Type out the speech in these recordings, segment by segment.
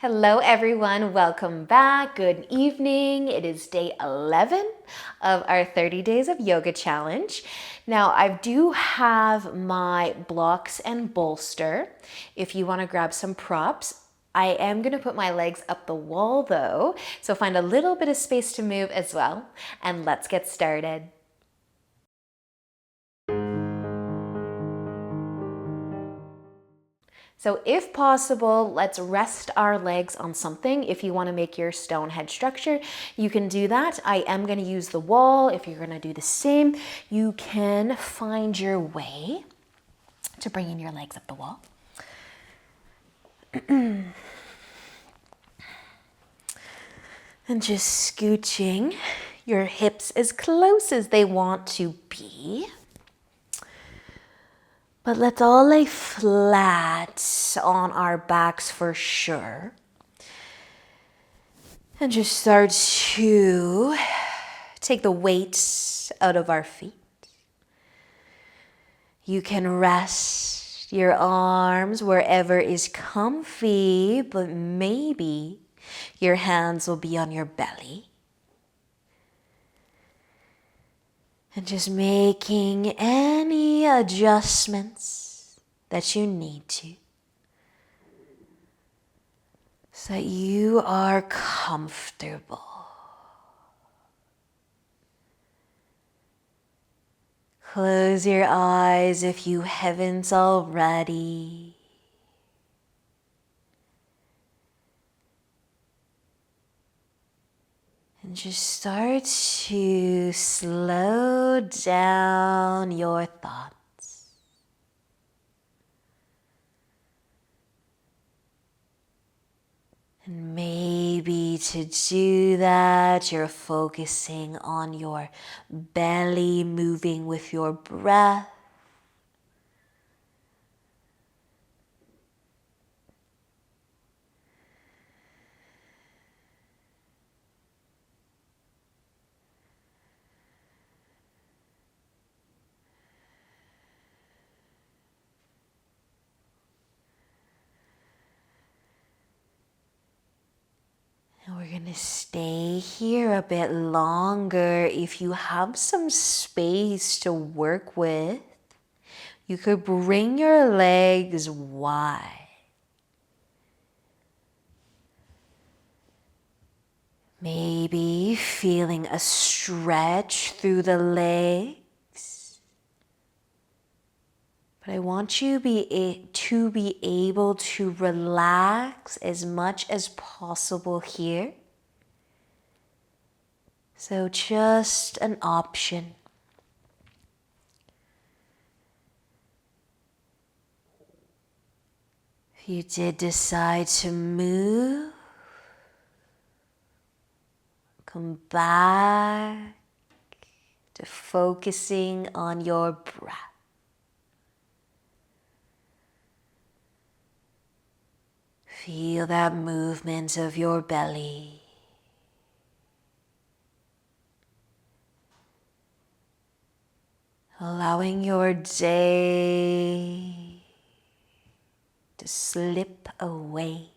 Hello everyone, welcome back. Good evening. It is day 11 of our 30 days of yoga challenge. Now I do have my blocks and bolster if you want to grab some props. I am going to put my legs up the wall though, so find a little bit of space to move as well, and let's get started. So if possible, let's rest our legs on something. If you want to make your stone head structure, you can do that. I am going to use the wall. If you're going to do the same, you can find your way to bringing your legs up the wall. And just scooching your hips as close as they want to be. But let's all lay flat on our backs for sure. And just start to take the weight out of our feet. You can rest your arms wherever is comfy, but maybe your hands will be on your belly. And just making any adjustments that you need to, so that you are comfortable. Close your eyes if you haven't already. And just start to slow down your thoughts. And maybe to do that, you're focusing on your belly moving with your breath. And we're going to stay here a bit longer. If you have some space to work with, you could bring your legs wide. Maybe feeling a stretch through the legs. But I want you to be able to relax as much as possible here. So just an option. If you did decide to move, come back to focusing on your breath. Feel that movement of your belly. Allowing your day to slip away.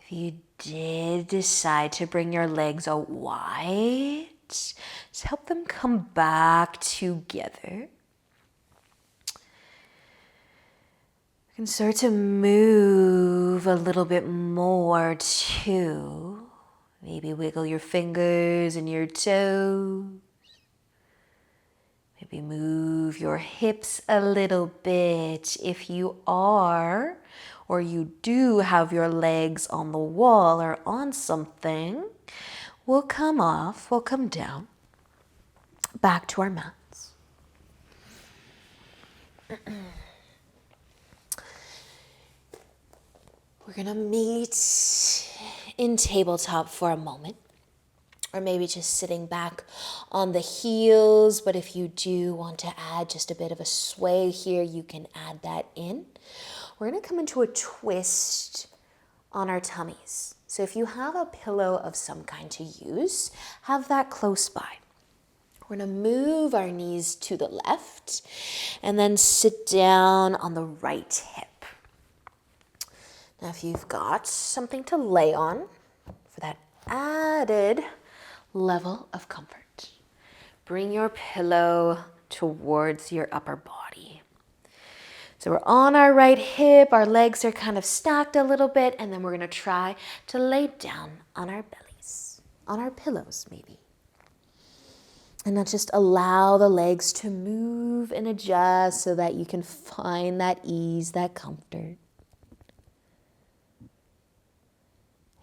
If you did decide to bring your legs out wide, just help them come back together. You can start to move a little bit more too. Maybe wiggle your fingers and your toes. Maybe move your hips a little bit if you are, or you do have your legs on the wall or on something. We'll come off, we'll come down, back to our mats. We're gonna meet in tabletop for a moment, or maybe just sitting back on the heels. But if you do want to add just a bit of a sway here, you can add that in. We're gonna come into a twist on our tummies. So if you have a pillow of some kind to use, have that close by. We're gonna move our knees to the left and then sit down on the right hip. Now, if you've got something to lay on for that added level of comfort, bring your pillow towards your upper body. So we're on our right hip, our legs are kind of stacked a little bit, and then we're gonna try to lay down on our bellies, on our pillows maybe. And now just allow the legs to move and adjust so that you can find that ease, that comfort.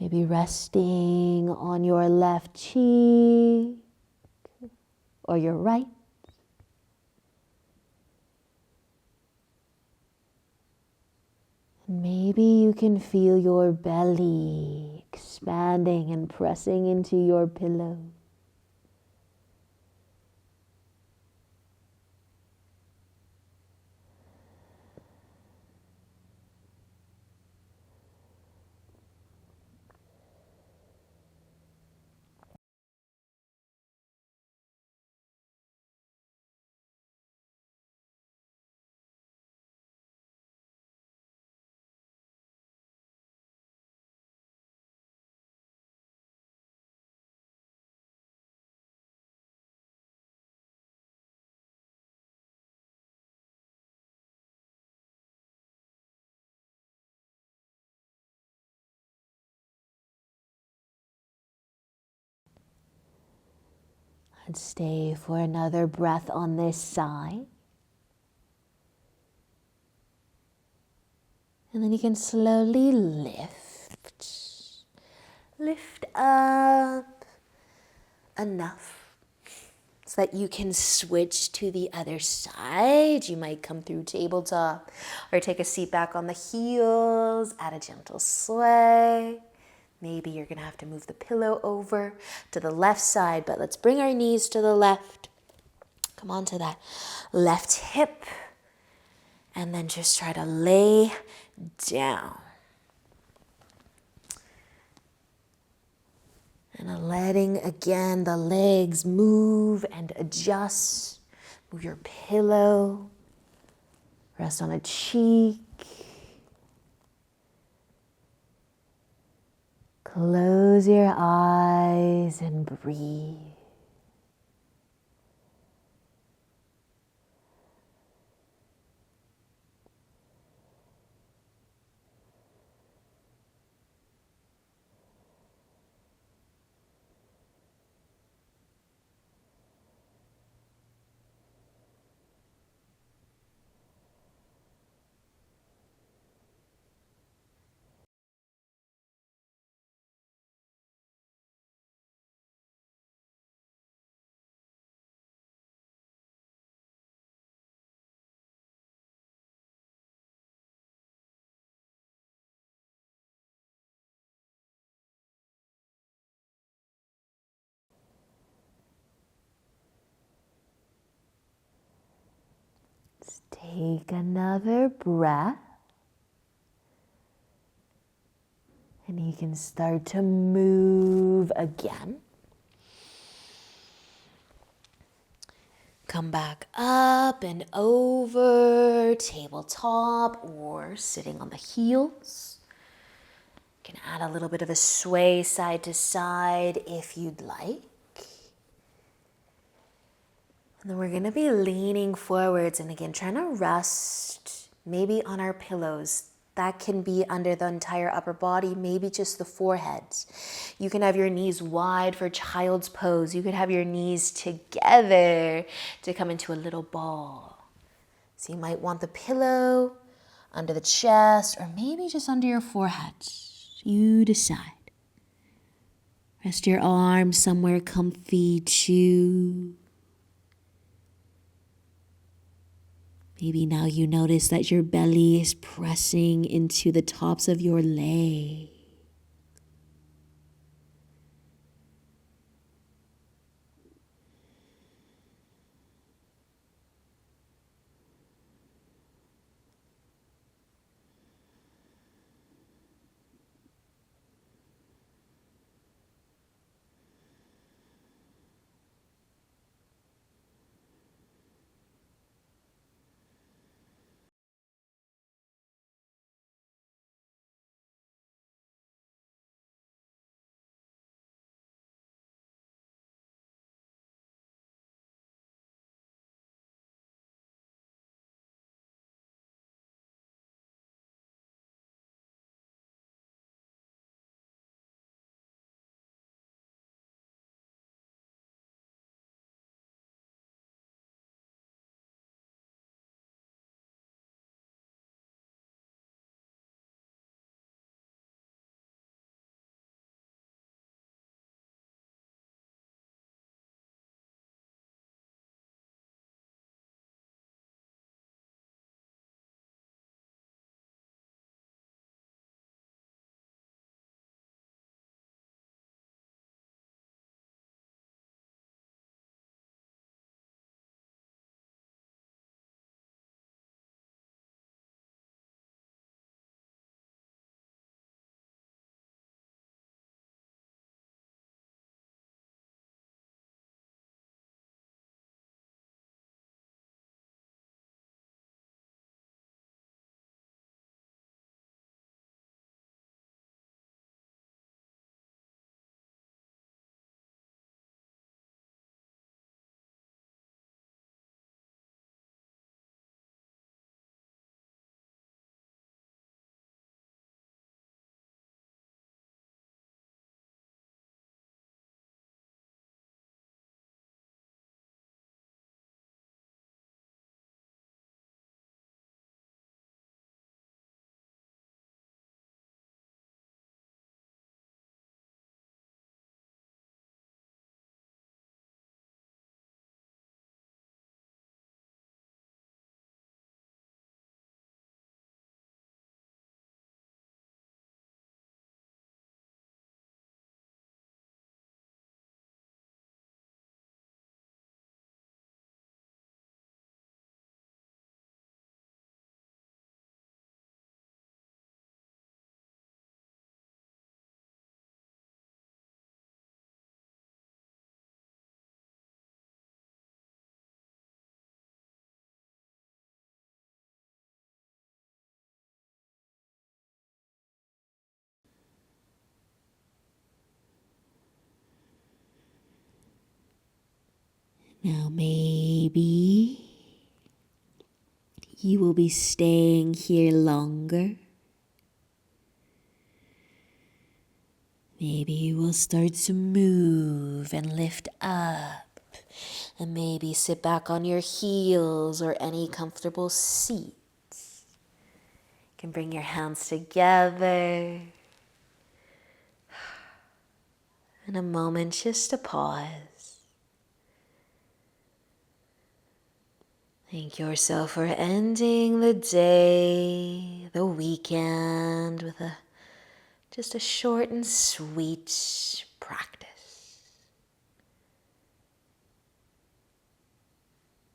Maybe resting on your left cheek or your right. And maybe you can feel your belly expanding and pressing into your pillow. And stay for another breath on this side. And then you can slowly lift up enough so that you can switch to the other side. You might come through tabletop or take a seat back on the heels, add a gentle sway. Maybe you're gonna have to move the pillow over to the left side, but let's bring our knees to the left. Come onto that left hip, and then just try to lay down. And letting, again, the legs move and adjust. Move your pillow. Rest on a cheek. Close your eyes and breathe. Take another breath. And you can start to move again. Come back up and over, tabletop or sitting on the heels. You can add a little bit of a sway side to side if you'd like. And then we're going to be leaning forwards and again trying to rest maybe on our pillows. That can be under the entire upper body, maybe just the forehead. You can have your knees wide for child's pose. You could have your knees together to come into a little ball. So you might want the pillow under the chest or maybe just under your forehead. You decide. Rest your arms somewhere comfy too. Maybe now you notice that your belly is pressing into the tops of your legs. Now maybe you will be staying here longer. Maybe you will start to move and lift up and maybe sit back on your heels or any comfortable seat. You can bring your hands together. And a moment just to pause. Thank yourself for ending the day, the weekend with just a short and sweet practice.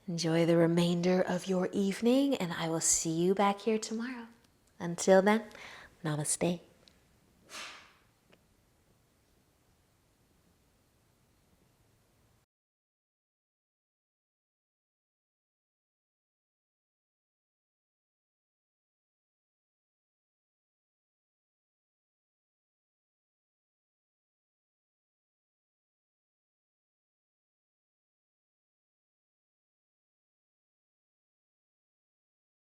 Enjoy the remainder of your evening, and I will see you back here tomorrow. Until then, namaste.